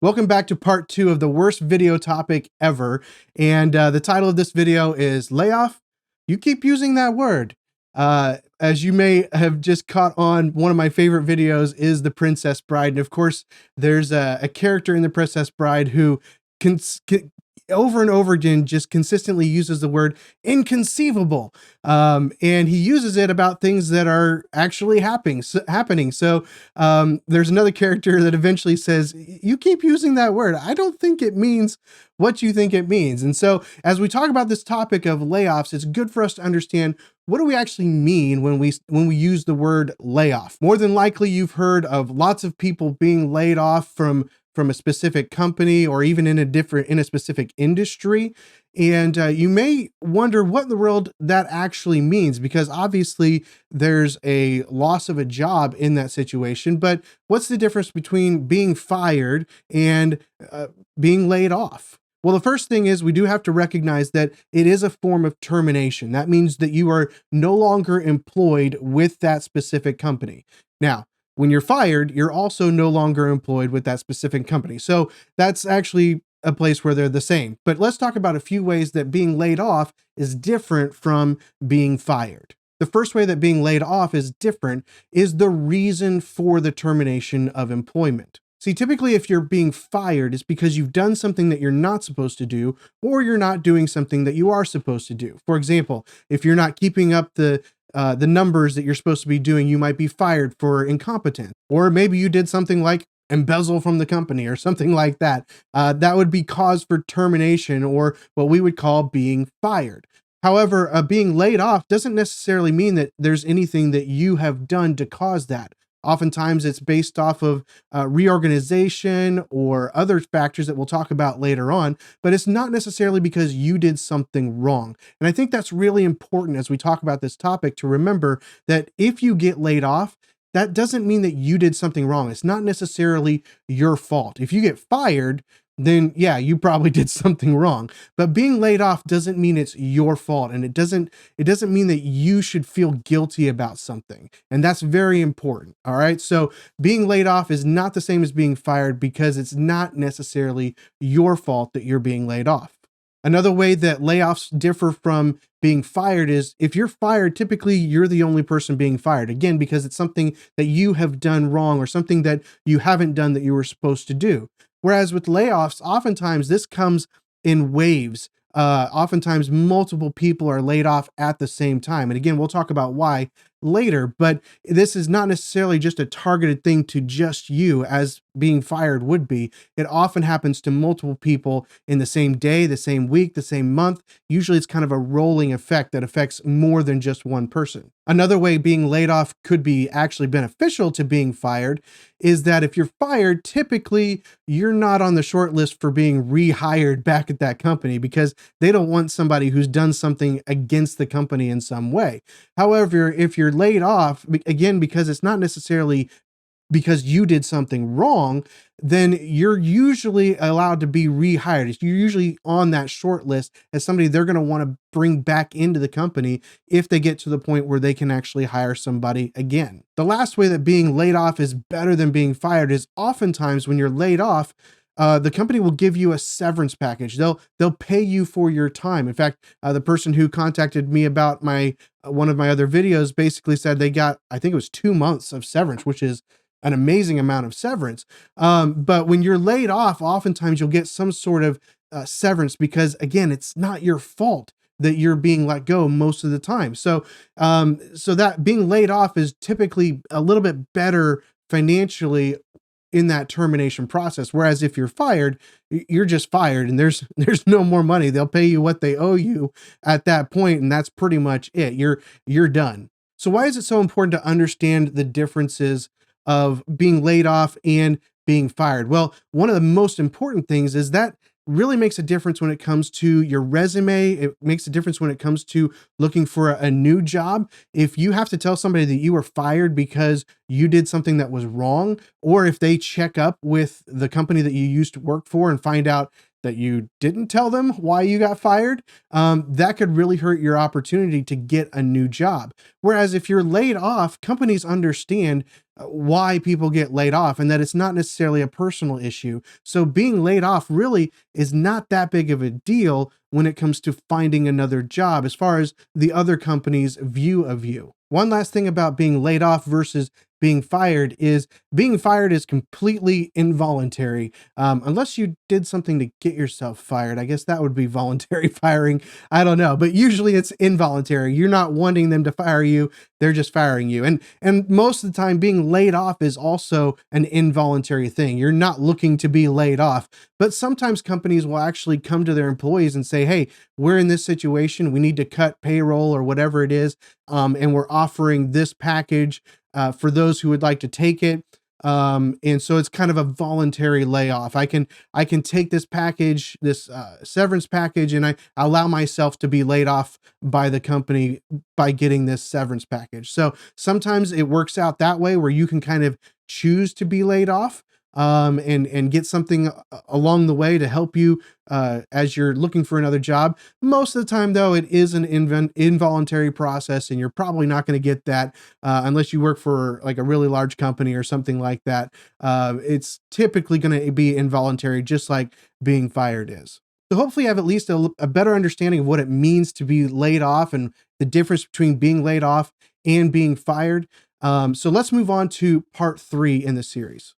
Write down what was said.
Welcome back to part 2 of the worst video topic ever. And the title of this video is Layoff. You keep using that word. As you may have just caught on, one of my favorite videos is The Princess Bride. And of course, there's a character in The Princess Bride who over and over again just consistently uses the word inconceivable. And he uses it about things that are actually happening. So there's another character that eventually says, you keep using that word. I don't think it means what you think it means. And so as we talk about this topic of layoffs, it's good for us to understand, what do we actually mean when we use the word layoff? More than likely, you've heard of lots of people being laid off from a specific company or even in a specific industry. And you may wonder what in the world that actually means, because obviously there's a loss of a job in that situation. But what's the difference between being fired and being laid off? Well, the first thing is we do have to recognize that it is a form of termination. That means that you are no longer employed with that specific company. Now, when you're fired, you're also no longer employed with that specific company. So that's actually a place where they're the same. But let's talk about a few ways that being laid off is different from being fired. The first way that being laid off is different is the reason for the termination of employment. See, typically if you're being fired, it's because you've done something that you're not supposed to do, or you're not doing something that you are supposed to do. For example, if you're not keeping up the numbers that you're supposed to be doing, you might be fired for incompetence. Or maybe you did something like embezzle from the company or something like that. That would be cause for termination, or what we would call being fired. However, being laid off doesn't necessarily mean that there's anything that you have done to cause that. Oftentimes it's based off of reorganization or other factors that we'll talk about later on, but it's not necessarily because you did something wrong. And I think that's really important as we talk about this topic, to remember that if you get laid off, that doesn't mean that you did something wrong. It's not necessarily your fault. If you get fired, then yeah, you probably did something wrong. But being laid off doesn't mean it's your fault, and it doesn't mean that you should feel guilty about something. And that's very important. All right? So being laid off is not the same as being fired, because it's not necessarily your fault that you're being laid off. Another way that layoffs differ from being fired is, if you're fired, typically you're the only person being fired. Again, because it's something that you have done wrong or something that you haven't done that you were supposed to do. Whereas with layoffs, oftentimes this comes in waves. Oftentimes multiple people are laid off at the same time. And again, we'll talk about why later, but this is not necessarily just a targeted thing to just you, as being fired would be. It often happens to multiple people in the same day, the same week, the same month. Usually it's kind of a rolling effect that affects more than just one person. Another way being laid off could be actually beneficial to being fired is that if you're fired, typically you're not on the short list for being rehired back at that company, because they don't want somebody who's done something against the company in some way. However, if you're laid off, again, because it's not necessarily because you did something wrong, then you're usually allowed to be rehired. You're usually on that short list as somebody they're going to want to bring back into the company if they get to the point where they can actually hire somebody again. The last way that being laid off is better than being fired is, oftentimes when you're laid off, the company will give you a severance package. They'll pay you for your time. In fact, the person who contacted me about one of my other videos basically said they got, I think it was 2 months of severance, which is an amazing amount of severance. But when you're laid off, oftentimes you'll get some sort of severance, because again, it's not your fault that you're being let go most of the time. So that being laid off is typically a little bit better financially in that termination process. Whereas if you're fired, you're just fired, and there's no more money. They'll pay you what they owe you at that point, and that's pretty much it. You're done. So why is it so important to understand the differences of being laid off and being fired? Well, one of the most important things is that really makes a difference when it comes to your resume. It makes a difference when it comes to looking for a new job. If you have to tell somebody that you were fired because you did something that was wrong, or if they check up with the company that you used to work for and find out that you didn't tell them why you got fired, that could really hurt your opportunity to get a new job. Whereas if you're laid off, companies understand why people get laid off and that it's not necessarily a personal issue. So being laid off really is not that big of a deal when it comes to finding another job, as far as the other company's view of you. One last thing about being laid off versus being fired is being fired is completely involuntary. Unless you did something to get yourself fired. I guess that would be voluntary firing. I don't know, but usually it's involuntary. You're not wanting them to fire you. They're just firing you. And most of the time being laid off is also an involuntary thing. You're not looking to be laid off, but sometimes companies will actually come to their employees and say, "Hey, we're in this situation. We need to cut payroll or whatever it is. And we're offering this package for those who would like to take it." And so it's kind of a voluntary layoff. I can take this package, this severance package, and I allow myself to be laid off by the company by getting this severance package. So sometimes it works out that way where you can kind of choose to be laid off, and get something along the way to help you as you're looking for another job. Most of the time, though, it is an involuntary process, and you're probably not going to get that unless you work for like a really large company or something like that. It's typically going to be involuntary, just like being fired is. So hopefully you have at least a better understanding of what it means to be laid off and the difference between being laid off and being fired. So let's move on to part 3 in the series.